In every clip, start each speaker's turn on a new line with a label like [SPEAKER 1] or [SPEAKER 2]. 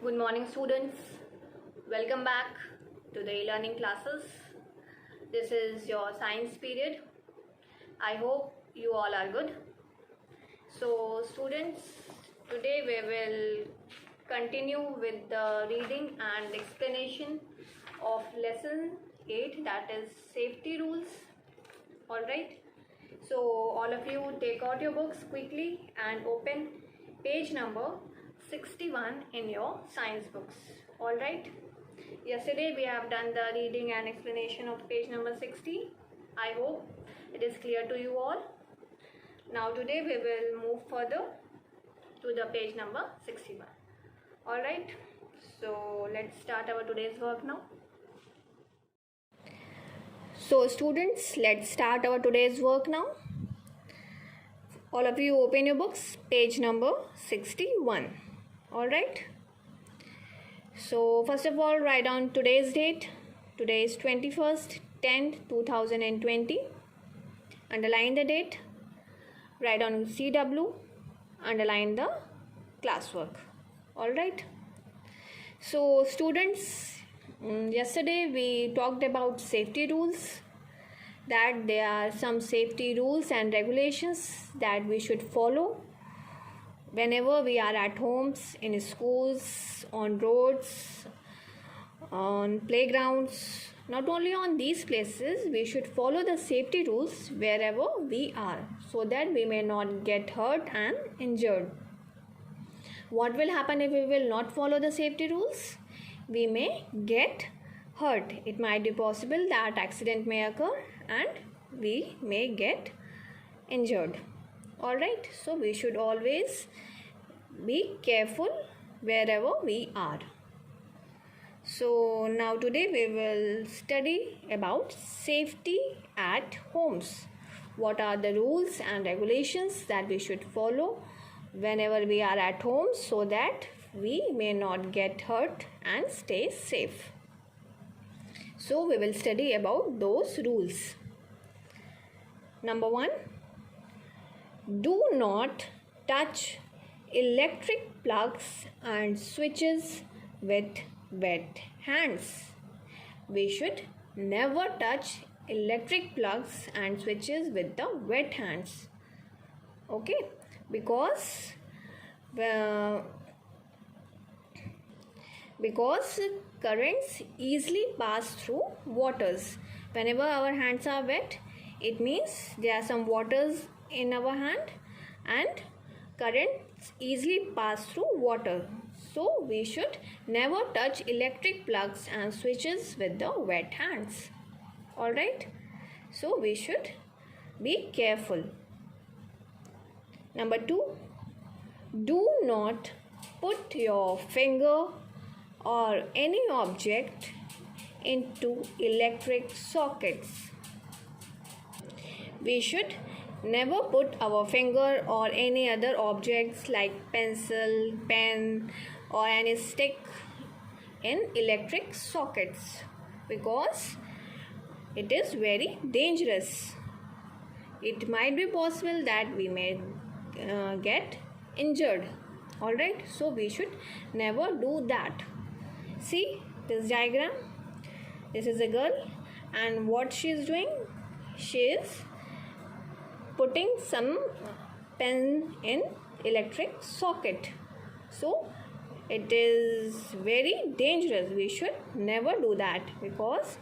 [SPEAKER 1] Good morning, students. Welcome back to the e-learning classes. This is your science period. I hope you all are good. So, students, today we will continue with the reading and explanation of lesson 8, that is safety rules. Alright. So, all of you take out your books quickly and open page number 61 in your science books. Alright. Yesterday we have done the reading and explanation of page number 60. I hope it is clear to you all. Now today we will move further to the page number 61. Alright. So let's start our today's work now. So students, let's start our today's work now. All of you open your books, page number 61. Alright. So first of all, write down today's date. Today is 21st 10th 2020. Underline the date. Write down CW. Underline the classwork. Alright. So students, yesterday we talked about safety rules, that there are some safety rules and regulations that we should follow whenever we are at homes, in schools, on roads, on playgrounds. Not only on these places, we should follow the safety rules wherever we are, so that we may not get hurt and injured. What will happen if we will not follow the safety rules? We may get hurt. It might be possible that accident may occur and we may get injured. Alright, so we should always be careful wherever we are. So now today we will study about safety at homes. What are the rules and regulations that we should follow whenever we are at home, so that we may not get hurt and stay safe. So we will study about those rules. Number 1, do not touch electric plugs and switches with wet hands. We should never touch electric plugs and switches with the wet hands. Okay, because currents easily pass through waters. Whenever our hands are wet, it means there are some waters in our hand and currents easily pass through water. So we should never touch electric plugs and switches with the wet hands. Alright, so we should be careful. Number 2, do not put your finger or any object into electric sockets. We should never put our finger or any other objects like pencil, pen or any stick in electric sockets, because it is very dangerous. It might be possible that we may get injured. Alright, so we should never do that. See this diagram. This is a girl, and what she is doing, she is putting some pen in electric socket. So it is very dangerous. We should never do that, because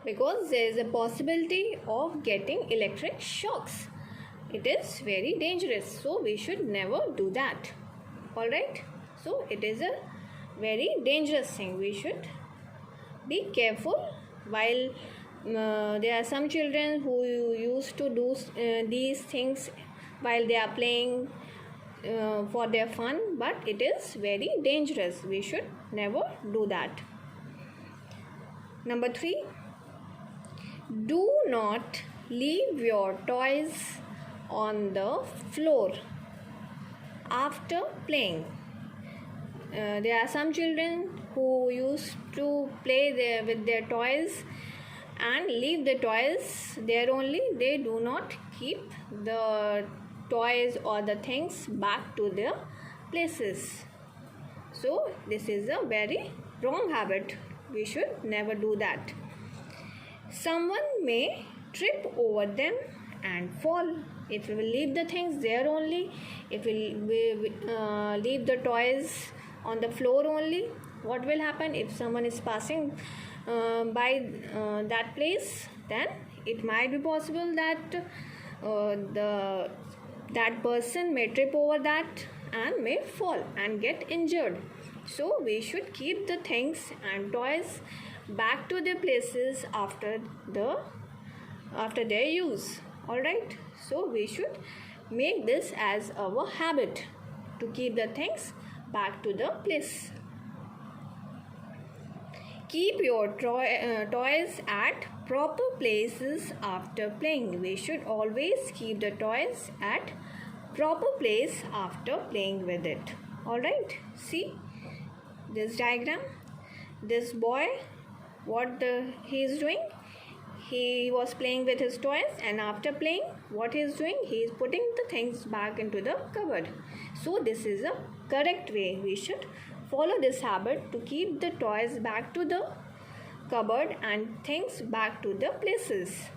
[SPEAKER 1] there is a possibility of getting electric shocks. It is very dangerous, so we should never do that. Alright, so it is a very dangerous thing. We should be careful. While there are some children who used to do these things while they are playing for their fun, but it is very dangerous. We should never do that. Number 3, do not leave your toys on the floor after playing. There are some children who used to play with their toys and leave the toys there only. They do not keep the toys or the things back to their places. So this is a very wrong habit. We should never do that. Someone may trip over them and fall. If we will leave the things there only, if we leave the toys on the floor only, what will happen? If someone is passing by that place, then it might be possible that that person may trip over that and may fall and get injured. So we should keep the things and toys back to their places after their use. All right, so we should make this as our habit to keep the things back to the place. Keep your toys at proper places after playing. We should always keep the toys at proper place after playing with it. All right, see this diagram. This boy, what he is doing? He was playing with his toys, and after playing, what he is doing? He is putting the things back into the cupboard. So this is a correct way. We should follow this habit to keep the toys back to the cupboard and things back to the places.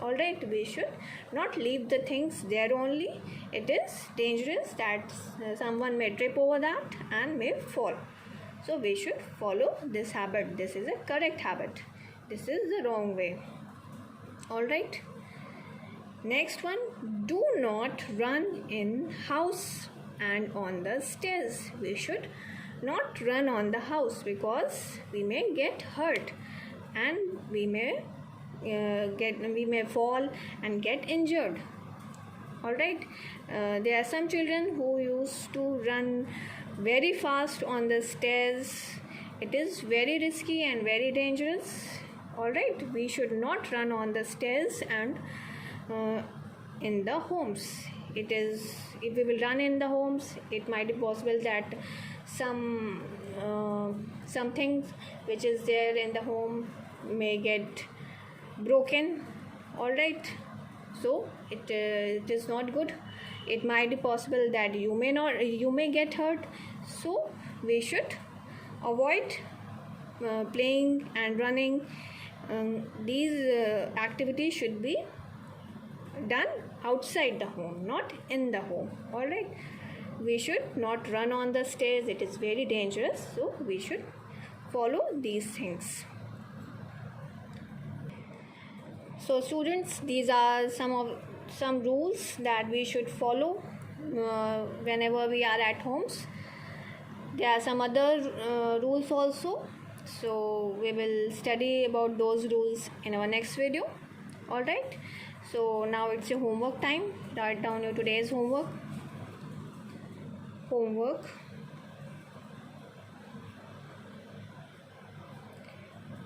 [SPEAKER 1] All right, we should not leave the things there only. It is dangerous that someone may trip over that and may fall. So we should follow this habit. This is a correct habit. This is the wrong way. All right, next one, do not run in house and on the stairs. We should not run on the house because we may get hurt and we may fall and get injured. All right, there are some children who used to run very fast on the stairs. It is very risky and very dangerous. All right, we should not run on the stairs and in the homes. It is, if we will run in the homes, it might be possible that some things which is there in the home may get broken. All right, so it is not good. It might be possible that you may get hurt. So we should avoid playing and running. These activities should be done outside the home, not in the home. All right, we should not run on the stairs. It is very dangerous. So we should follow these things. So students, these are some rules that we should follow whenever we are at homes. There are some other rules also. So we will study about those rules in our next video. All right, so now it's your homework time. Write down your today's homework.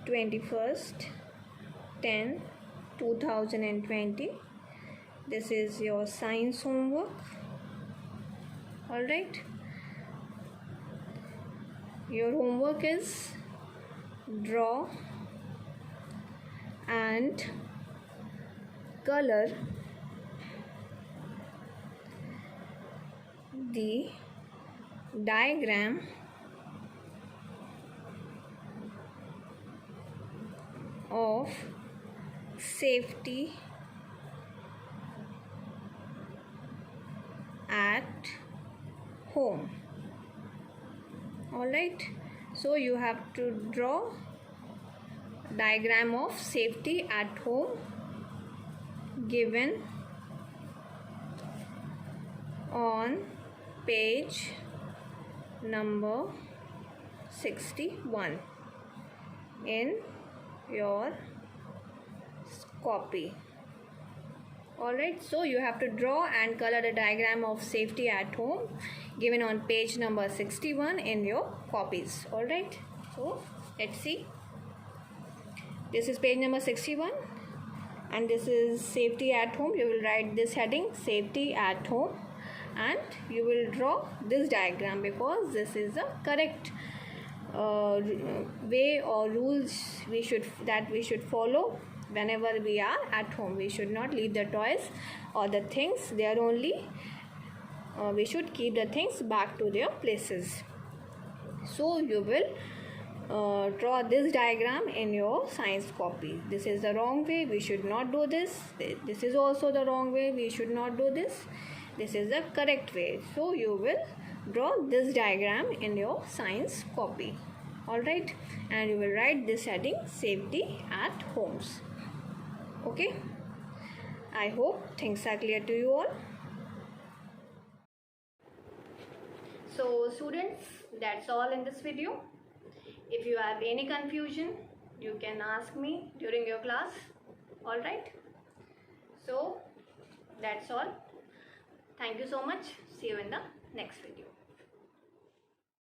[SPEAKER 1] 21st 10/2020. This is your science homework. All right, your homework is draw and color the diagram of safety at home. All right, so you have to draw diagram of safety at home given on page number 61 in your copy. Alright, so you have to draw and color the diagram of safety at home given on page number 61 in your copies. Alright, so let's see. This is page number 61 and this is safety at home. You will write this heading, safety at home, and you will draw this diagram because this is the correct way or rules we should follow whenever we are at home. We should not leave the toys or the things there only. we should keep the things back to their places. So you will draw this diagram in your science copy. This is the wrong way, we should not do this. This is also the wrong way, we should not do this. This is the correct way. So you will draw this diagram in your science copy. Alright, and you will write this heading, safety at homes. Okay, I hope things are clear to you all. So students, that's all in this video. If you have any confusion, you can ask me during your class. Alright, so that's all. Thank you so much. See you in the next video.